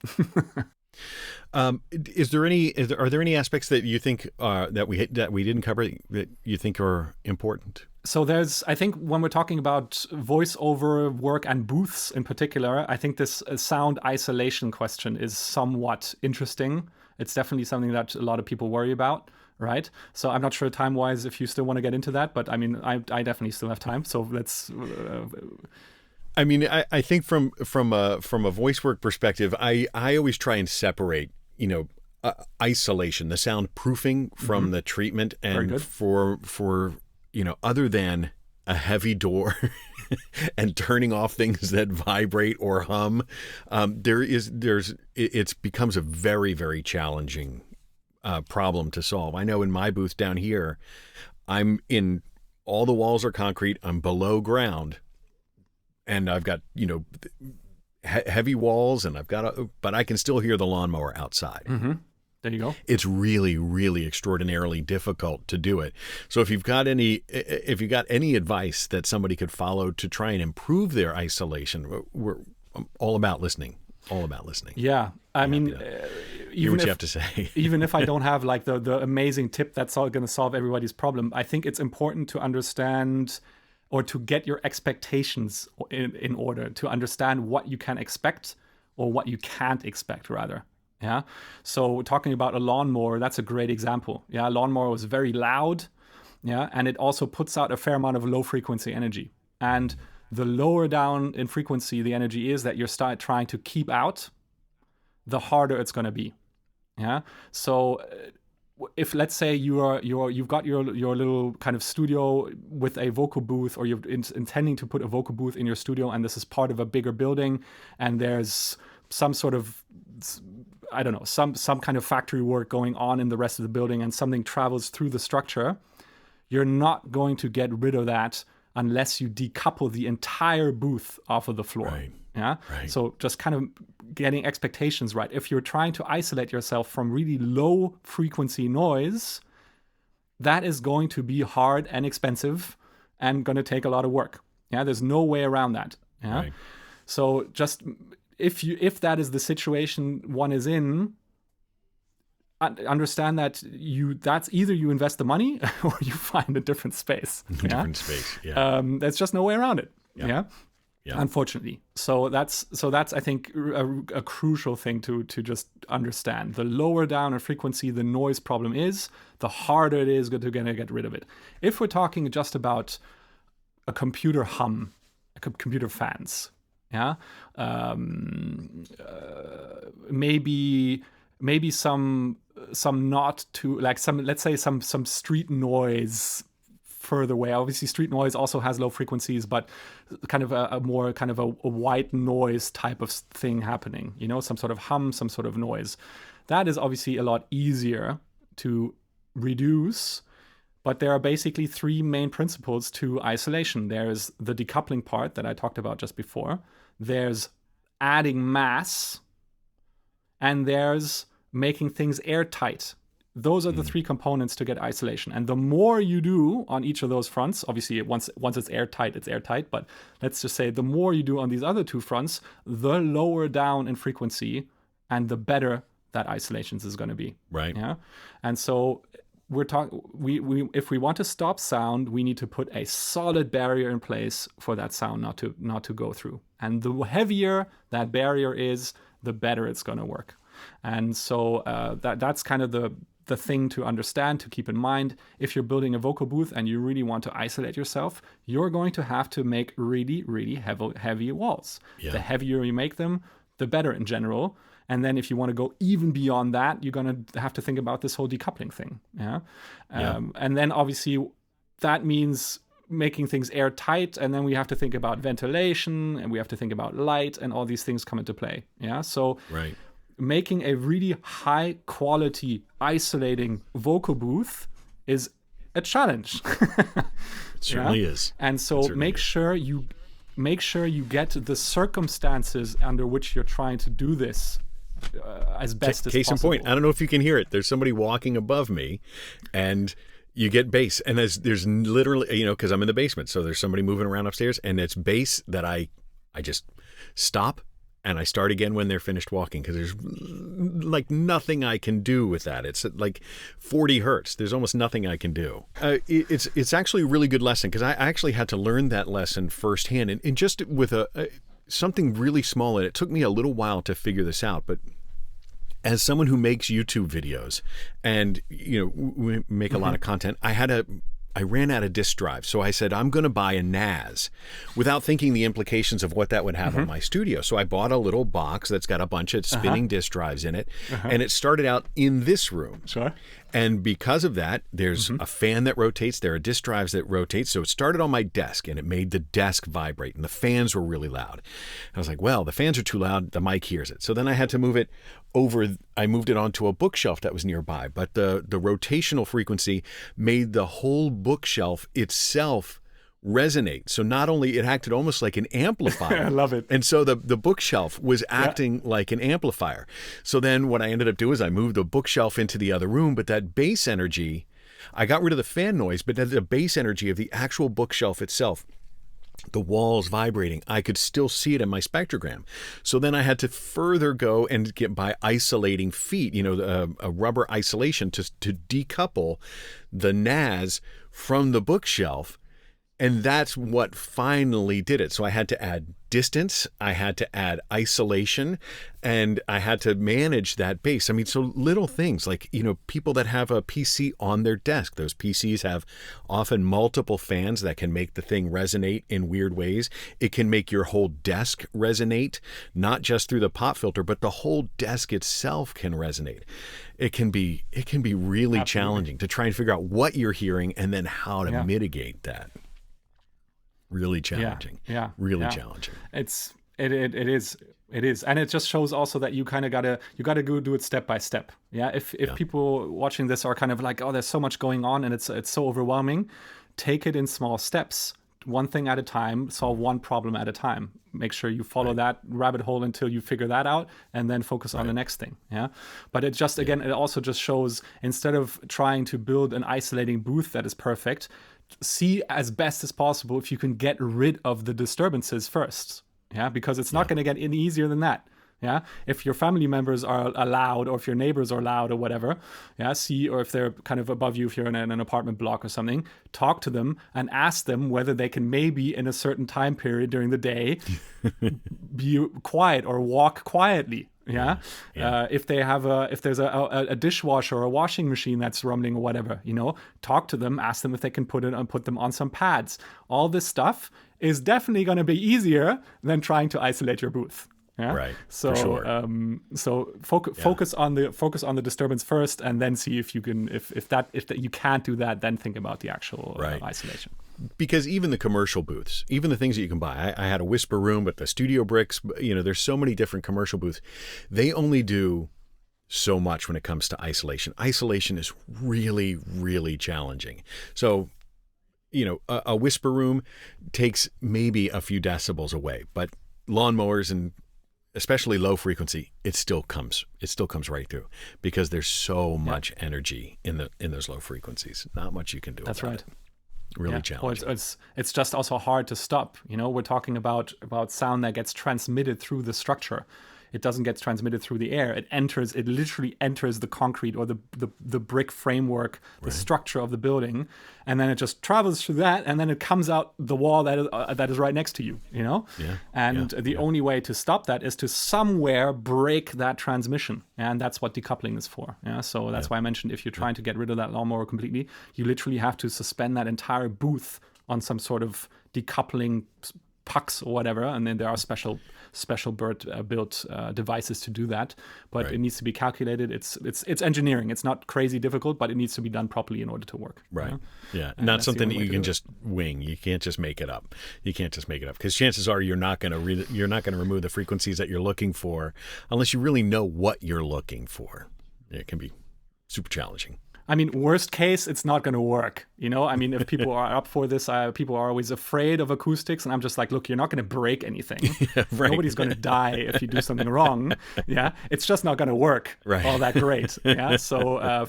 Are there any aspects that you think that we didn't cover that you think are important? So I think when we're talking about voiceover work and booths in particular, I think this sound isolation question is somewhat interesting. It's definitely something that a lot of people worry about, right? So I'm not sure time-wise if you still want to get into that, but I mean, I definitely still have time. So let's. I mean, I think from a voice work perspective, I always try and separate, isolation, the sound proofing from the treatment, and for other than a heavy door and turning off things that vibrate or hum, it becomes a very, very challenging problem to solve. I know in my booth down here, all the walls are concrete. I'm below ground. And I've got, heavy walls, and but I can still hear the lawnmower outside. There you go. It's really, really extraordinarily difficult to do it. So if you've got any advice that somebody could follow to try and improve their isolation, we're all about listening. All about listening. Yeah, I mean, hear what you have to say. Even if I don't have like the amazing tip that's all going to solve everybody's problem, I think it's important to understand, or to get your expectations in order, to understand what you can expect or what you can't expect, rather. Yeah. So talking about a lawnmower, that's a great example. Yeah. A lawnmower was very loud. Yeah. And it also puts out a fair amount of low frequency energy. And the lower down in frequency the energy is that you're trying to keep out, the harder it's going to be. Yeah. So if, let's say, you've got your little kind of studio with a vocal booth, or you're intending to put a vocal booth in your studio, and this is part of a bigger building, and there's some sort of, I don't know, some kind of factory work going on in the rest of the building, and something travels through the structure, you're not going to get rid of that unless you decouple the entire booth off of the floor. Right. Yeah. Right. So just kind of getting expectations right. If you're trying to isolate yourself from really low frequency noise, that is going to be hard and expensive, and going to take a lot of work. Yeah, there's no way around that. Yeah. Right. So just if that is the situation one is in, understand that that's either you invest the money or you find a different space. Different space. Yeah. There's just no way around it. Yeah. Unfortunately. So that's I think a crucial thing to just understand. The lower down in frequency the noise problem is, the harder it is to get rid of it. If we're talking just about a computer hum, computer fans, maybe some not too, like let's say some street noise further away. Obviously street noise also has low frequencies, but kind of a more kind of a white noise type of thing happening, some sort of hum, some sort of noise. That is obviously a lot easier to reduce, but there are basically three main principles to isolation. There's the decoupling part that I talked about just before. There's adding mass, and there's making things airtight. Those are the three components to get isolation. And the more you do on each of those fronts, obviously once it's airtight, but let's just say the more you do on these other two fronts, the lower down in frequency and the better that isolations is going to be. Right. Yeah. And so if we want to stop sound, we need to put a solid barrier in place for that sound not to go through. And the heavier that barrier is, the better it's going to work. And so that's kind of the thing to understand, to keep in mind. If you're building a vocal booth and you really want to isolate yourself, you're going to have to make really, really heavy walls. Yeah. The heavier you make them, the better in general. And then if you want to go even beyond that, you're going to have to think about this whole decoupling thing. And then obviously that means making things airtight, and then we have to think about ventilation, and we have to think about light, and all these things come into play. So right. Making a really high quality isolating vocal booth is a challenge. It certainly is. And so make sure you get the circumstances under which you're trying to do this as best as possible. Case in point, I don't know if you can hear it. There's somebody walking above me, and you get bass, and there's literally, because I'm in the basement, so there's somebody moving around upstairs, and it's bass that I just stop and I start again when they're finished walking, because there's like nothing I can do with that. It's like 40 hertz. There's almost nothing I can do. It's actually a really good lesson, because I actually had to learn that lesson firsthand, and just with something really small. And it took me a little while to figure this out, but as someone who makes YouTube videos and we make a lot of content, I ran out of disk drive. So I said, I'm going to buy a NAS, without thinking the implications of what that would have on my studio. So I bought a little box that's got a bunch of spinning disk drives in it. And it started out in this room. Sure. And because of that, there's a fan that rotates. There are disk drives that rotate. So it started on my desk, and it made the desk vibrate, and the fans were really loud. I was like, well, the fans are too loud. The mic hears it. So then I had to move it over. I moved it onto a bookshelf that was nearby. But the rotational frequency made the whole bookshelf itself resonate. So not only it acted almost like an amplifier. I love it. And so the bookshelf was acting like an amplifier. So then what I ended up doing is I moved the bookshelf into the other room, but that bass energy, I got rid of the fan noise, but the bass energy of the actual bookshelf itself, the walls vibrating, I could still see it in my spectrogram. So then I had to further go and get by isolating feet, a rubber isolation to decouple the NAS from the bookshelf. And that's what finally did it. So I had to add distance, I had to add isolation, and I had to manage that bass. I mean, so little things like, people that have a PC on their desk, those PCs have often multiple fans that can make the thing resonate in weird ways. It can make your whole desk resonate, not just through the pop filter, but the whole desk itself can resonate. It can be really challenging to try and figure out what you're hearing and then how to mitigate that. Really challenging. Really challenging. It is, and it just shows also that you kind of gotta go do it step by step. If people watching this are kind of like, oh, there's so much going on and it's so overwhelming, take it in small steps, one thing at a time, solve one problem at a time. Make sure you follow that rabbit hole until you figure that out, and then focus on the next thing. But it just again, it also just shows, instead of trying to build an isolating booth that is perfect, see as best as possible if you can get rid of the disturbances first. Yeah, because it's not going to get any easier than that. Yeah, if your family members are loud, or if your neighbors are loud, or whatever, yeah, or if they're kind of above you, if you're in an apartment block or something, talk to them and ask them whether they can maybe in a certain time period during the day be quiet or walk quietly. Yeah. If there's a dishwasher or a washing machine that's rumbling or whatever, talk to them, ask them if they can put them on some pads. All this stuff is definitely going to be easier than trying to isolate your booth. Yeah? Right. So, for sure. Focus on the disturbance first, and then see if you can, if you can't do that, then think about the actual isolation. Because even the commercial booths, even the things that you can buy, I had a Whisper Room, but the Studio Bricks, there's so many different commercial booths. They only do so much when it comes to isolation. Isolation is really, really challenging. So, a Whisper Room takes maybe a few decibels away, but lawnmowers and especially low frequency, it still comes right through, because there's so much energy in those low frequencies. Not much you can do. That's right. It. Really challenging. Well, it's just also hard to stop. We're talking about sound that gets transmitted through the structure. It doesn't get transmitted through the air. It literally enters the concrete or the brick framework, the structure of the building, and then it just travels through that, and then it comes out the wall that is right next to you. The only way to stop that is to somewhere break that transmission, and that's what decoupling is for. So that's why I mentioned, if you're trying to get rid of that lawnmower completely, you literally have to suspend that entire booth on some sort of decoupling pucks or whatever, and then there are special built devices to do that, but it needs to be calculated. It's engineering. It's not crazy difficult, but it needs to be done properly in order to work. Right. Yeah. Not something that you can just wing. You can't just make it up. Because chances are you're not going to remove the frequencies that you're looking for unless you really know what you're looking for. It can be super challenging. I mean, worst case, it's not going to work. If people are up for this, people are always afraid of acoustics. And I'm just like, look, you're not going to break anything. Nobody's going to die if you do something wrong. Yeah. It's just not going to work all that great. Yeah. So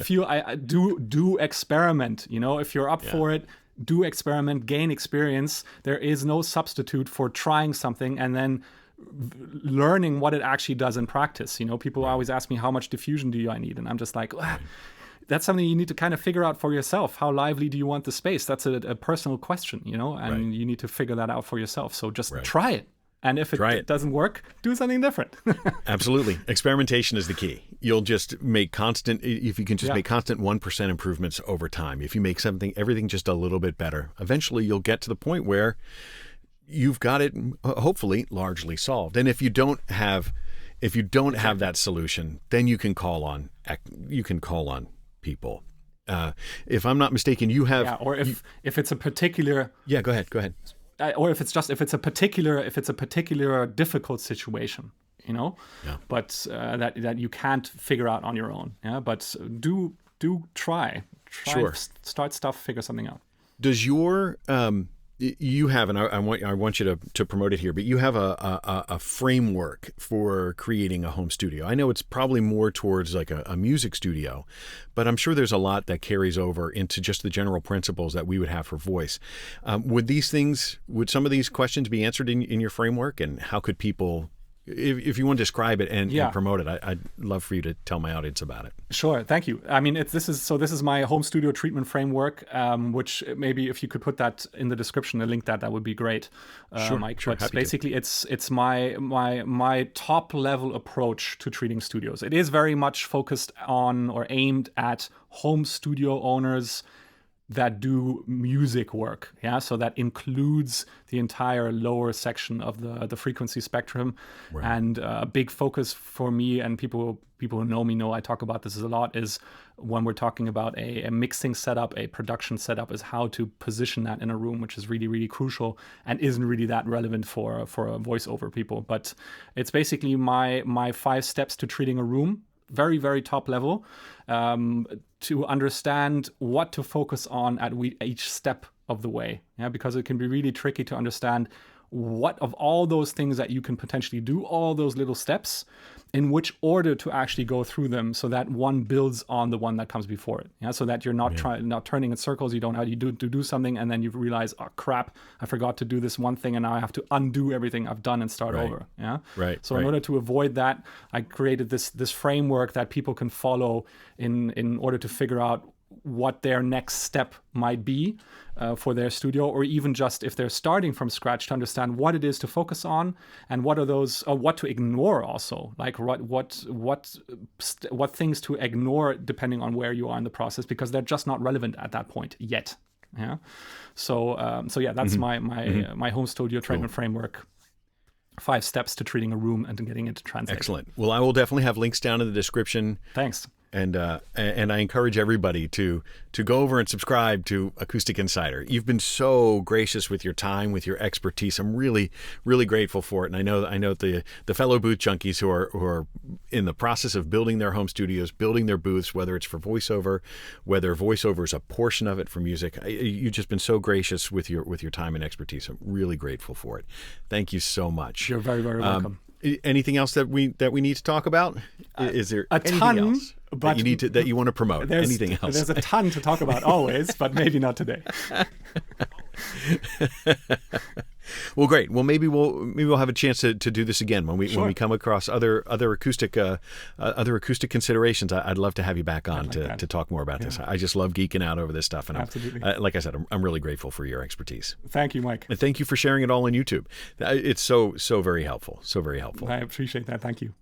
do experiment. If you're up for it, do experiment, gain experience. There is no substitute for trying something and then learning what it actually does in practice. People always ask me, how much diffusion do I need? And I'm just like, that's something you need to kind of figure out for yourself. How lively do you want the space? That's a personal question, and you need to figure that out for yourself. So just try it. And if it doesn't work, do something different. Absolutely. Experimentation is the key. You'll just make constant 1% improvements over time. If you make everything just a little bit better, eventually you'll get to the point where you've got it hopefully largely solved. And if you don't have that solution, then you can call on people. If I'm not mistaken, you have. Yeah, or if it's a particular. Yeah, go ahead. Or if it's a particular difficult situation, but that you can't figure out on your own. Yeah, but do try. Sure. Start stuff. Figure something out. Does your you have, and I want you to promote it here, but you have a framework for creating a home studio. I know it's probably more towards like a music studio, but I'm sure there's a lot that carries over into just the general principles that we would have for voice. Would some of these questions be answered in your framework, and how could people, if you want to describe it and promote it, I'd love for you to tell my audience about it. Sure, thank you. I mean, this is my home studio treatment framework, which maybe if you could put that in the description, a link that would be great, Mike. Sure, but basically, it's my top level approach to treating studios. It is very much focused on or aimed at home studio owners that do music work, so that includes the entire lower section of the frequency spectrum. Right. And a big focus for me, and people who know me know I talk about this a lot, is when we're talking about a mixing setup, a production setup, is how to position that in a room, which is really, really crucial and isn't really that relevant for a voiceover people. But it's basically my 5 steps to treating a room, very, very top level, to understand what to focus on at each step of the way. Because it can be really tricky to understand what of all those things that you can potentially do, all those little steps, in which order to actually go through them, so that one builds on the one that comes before it. Yeah, so that you're not not turning in circles. You don't have to do something, and then you realize, oh crap, I forgot to do this one thing, and now I have to undo everything I've done and start over. Yeah, right. So in order to avoid that, I created this framework that people can follow in order to figure out what their next step might be for their studio, or even just if they're starting from scratch, to understand what it is to focus on and what are those, or what to ignore also, like what things to ignore depending on where you are in the process, because they're just not relevant at that point yet. Yeah. So yeah, that's my home studio treatment framework. 5 steps to treating a room and to getting it to translate. Excellent. Well, I will definitely have links down in the description. Thanks. And I encourage everybody to go over and subscribe to Acoustic Insider. You've been so gracious with your time, with your expertise. I'm really, really grateful for it. And I know the fellow booth junkies who are in the process of building their home studios, building their booths, whether it's for voiceover, whether voiceover is a portion of it for music. You've just been so gracious with your time and expertise. I'm really grateful for it. Thank you so much. You're very, very welcome. Anything else that we need to talk about? Is there anything else but that you want to promote? Anything else? There's a ton to talk about always, but maybe not today. Well, great. Well, maybe we'll have a chance to do this again when we come across other acoustic considerations. I'd love to have you back on to talk more about this. I just love geeking out over this stuff, and absolutely, like I said, I'm really grateful for your expertise. Thank you, Mike. And thank you for sharing it all on YouTube. It's so very helpful. So very helpful. I appreciate that. Thank you.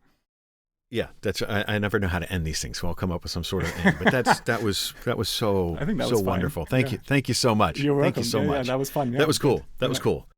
Yeah, I never know how to end these things, so I'll come up with some sort of end. But that was so I think that was wonderful. Fine. Thank you so much. You're welcome. Thank you so much. Yeah, that was fun. Yeah, that was cool. That was cool.